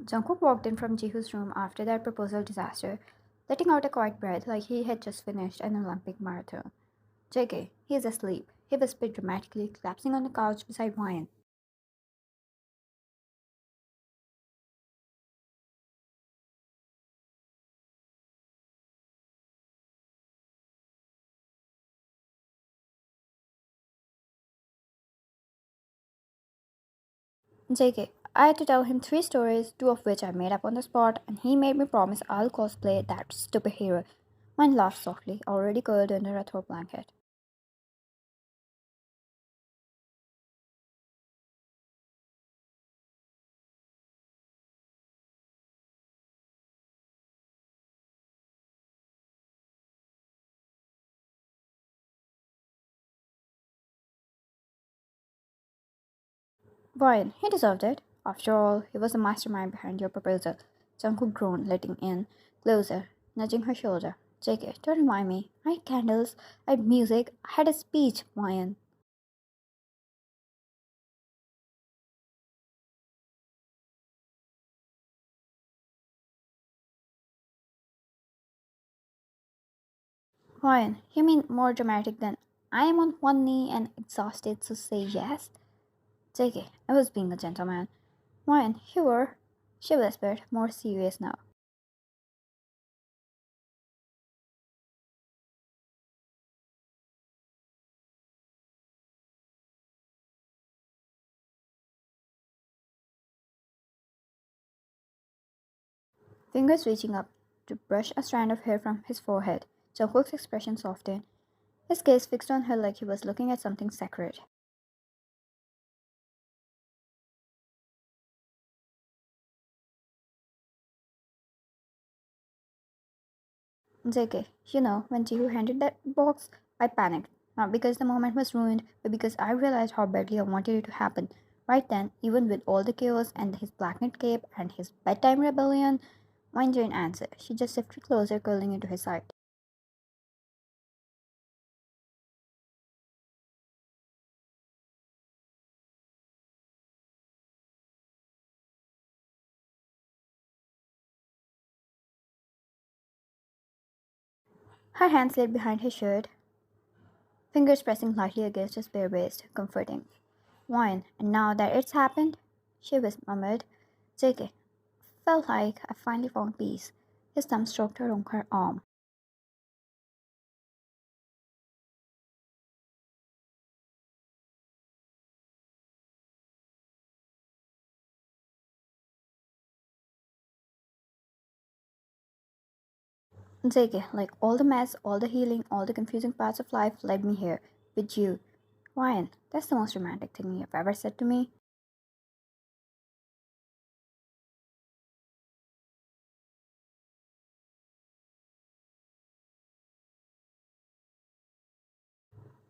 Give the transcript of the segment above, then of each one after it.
Jungkook walked in from Jiho's room after that proposal disaster, letting out a quiet breath like he had just finished an Olympic marathon. JK, he is asleep, he whispered dramatically, collapsing on the couch beside Ryan. JK, I had to tell him three stories, two of which I made up on the spot, and he made me promise I'll cosplay that stupid hero. Mine laughed softly, already curled under a throw blanket. Ryan, he deserved it. After all, he was the mastermind behind your proposal. Jungkook groaned, letting in closer, nudging her shoulder. JK, don't remind me. I had candles, I had music, I had a speech, Ryan. Ryan, you mean more dramatic than I am on one knee and exhausted to say yes? JK, I was being a gentleman. Ryan, you were, she whispered, more serious now. Fingers reaching up to brush a strand of hair from his forehead. Jungkook's expression softened, his gaze fixed on her like he was looking at something sacred. JK, when Jihu handed that box, I panicked. Not because the moment was ruined, but because I realized how badly I wanted it to happen. Right then, even with all the chaos and his blackened cape and his bedtime rebellion, mine didn't answer. She just shifted closer, curling into his side. Her hand slid behind his shirt, fingers pressing lightly against his bare waist, comforting. Wine, and now that it's happened, she murmured. JK, felt like I finally found peace. His thumb stroked her arm. JK, like all the mess, all the healing, all the confusing parts of life led me here, with you. Ryan, that's the most romantic thing you've ever said to me.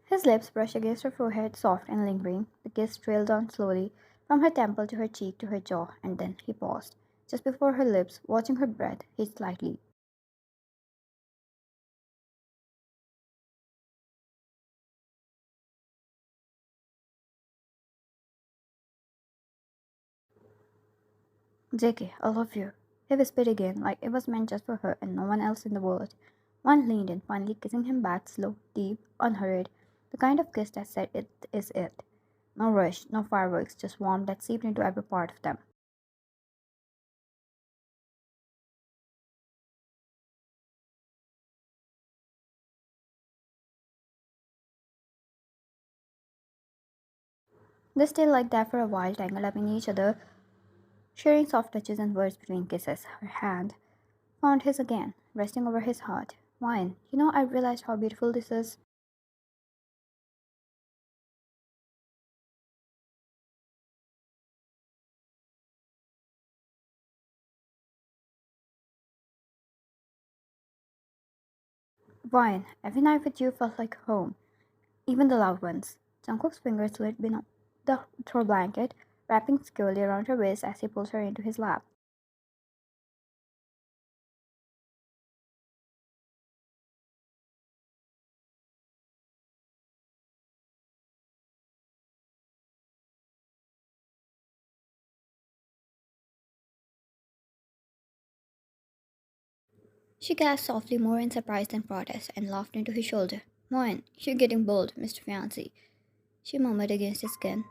His lips brushed against her forehead, soft and lingering. The kiss trailed down slowly, from her temple to her cheek to her jaw, and then he paused. Just before her lips, watching her breath hit slightly. JK, I love you. He whispered again, like it was meant just for her and no one else in the world. One leaned in, finally kissing him back, slow, deep, unhurried. The kind of kiss that said it is it. No rush, no fireworks, just warmth that seeped into every part of them. They stayed like that for a while, tangled up in each other, sharing soft touches and words between kisses. Her hand found his again, resting over his heart. Wine, I realized how beautiful this is. Wine, every night with you felt like home. Even the loud ones. Jungkook's fingers slid beneath the throw blanket, wrapping securely around her waist as he pulled her into his lap. She gasped softly, more in surprise than protest, and laughed into his shoulder. Moin, you're getting bold, Mr. Fiancé, she murmured against his skin.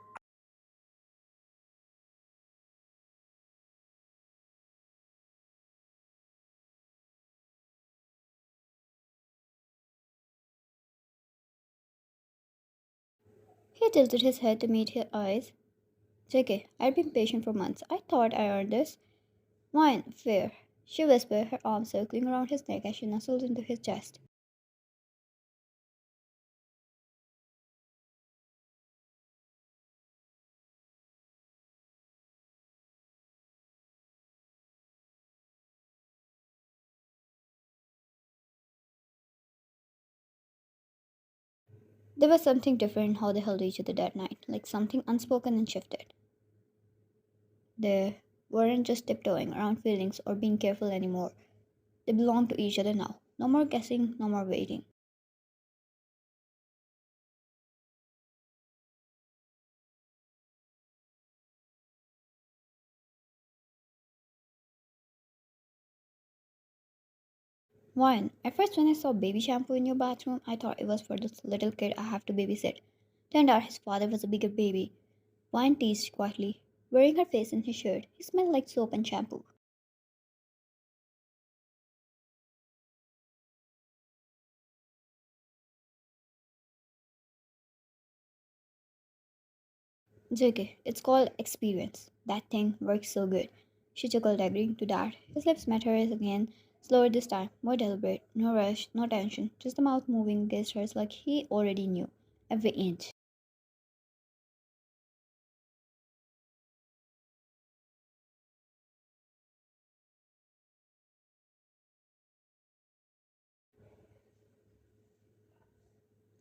He tilted his head to meet her eyes. JK, I've been patient for months. I thought I earned this. Mine, fair, she whispered, her arms circling around his neck as she nestled into his chest. There was something different in how they held each other that night, like something unspoken and shifted. They weren't just tiptoeing around feelings or being careful anymore. They belonged to each other now. No more guessing, no more waiting. One, at first when I saw baby shampoo in your bathroom, I thought it was for this little kid I have to babysit. Turned out his father was a bigger baby. Wine teased quietly, burying her face in his shirt. He smelled like soap and shampoo. JK, it's called experience. That thing works so good. She chuckled, agreeing to that. His lips met hers again, slower this time, more deliberate. No rush, no tension, just the mouth moving against hers like he already knew. Every inch.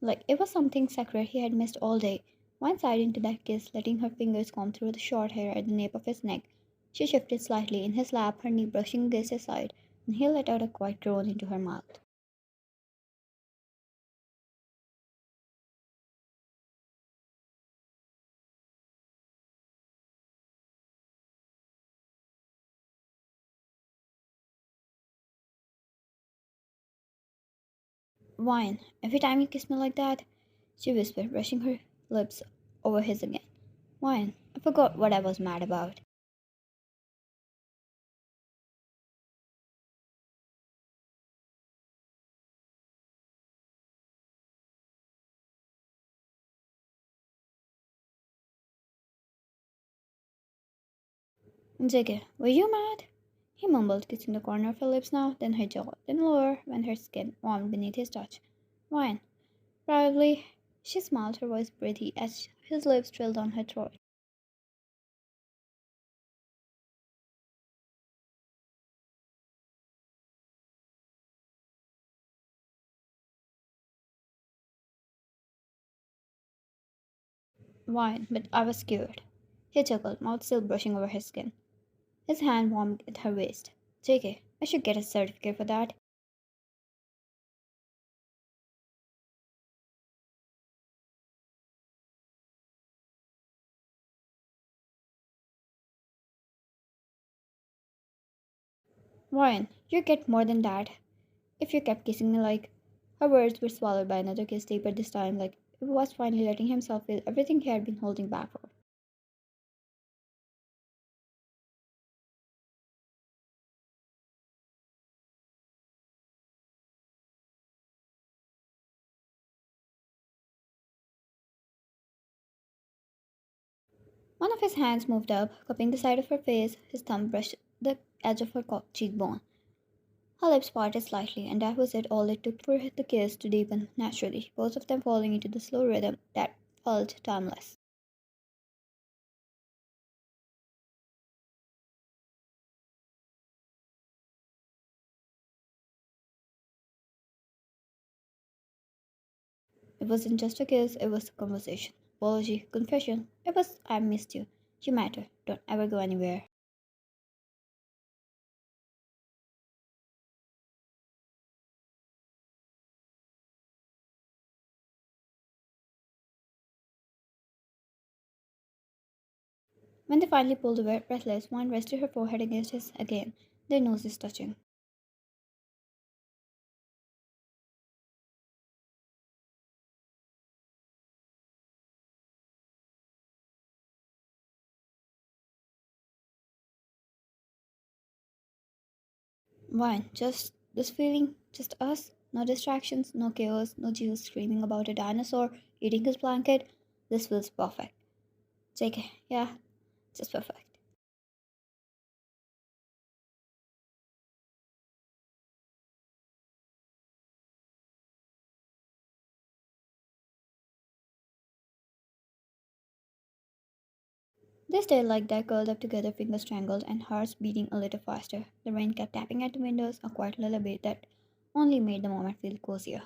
Like it was something sacred he had missed all day. One side into that kiss, letting her fingers comb through the short hair at the nape of his neck. She shifted slightly in his lap, her knee brushing against his side, and he let out a quiet groan into her mouth. Wine, every time you kiss me like that, she whispered, brushing her lips over his again. Wine, I forgot what I was mad about. JK, were you mad? He mumbled, kissing the corner of her lips now, then her jaw, then lower, when her skin warmed beneath his touch. Wine, probably. She smiled, her voice breathy as his lips trilled on her throat. Wine, but I was scared. He chuckled, mouth still brushing over his skin. His hand warmed at her waist. JK, I should get a certificate for that. Ryan, you get more than that. If you kept kissing me like. Her words were swallowed by another kiss deeper this time, like he was finally letting himself feel everything he had been holding back for. One of his hands moved up, cupping the side of her face. His thumb brushed the edge of her cheekbone. Her lips parted slightly, and that was it all it took for the kiss to deepen naturally, both of them falling into the slow rhythm that felt timeless. It wasn't just a kiss, it was a conversation. Apology, confession. It was I missed you. You matter. Don't ever go anywhere. When they finally pulled away, breathless, one rested her forehead against his again, their noses touching. Why? Just this feeling, just us. No distractions, no chaos, no Jews screaming about a dinosaur eating his blanket. This feels perfect. JK, yeah, just perfect. They stayed like that, curled up together, fingers strangled, and hearts beating a little faster. The rain kept tapping at the windows, a quiet lullaby that only made the moment feel cozier.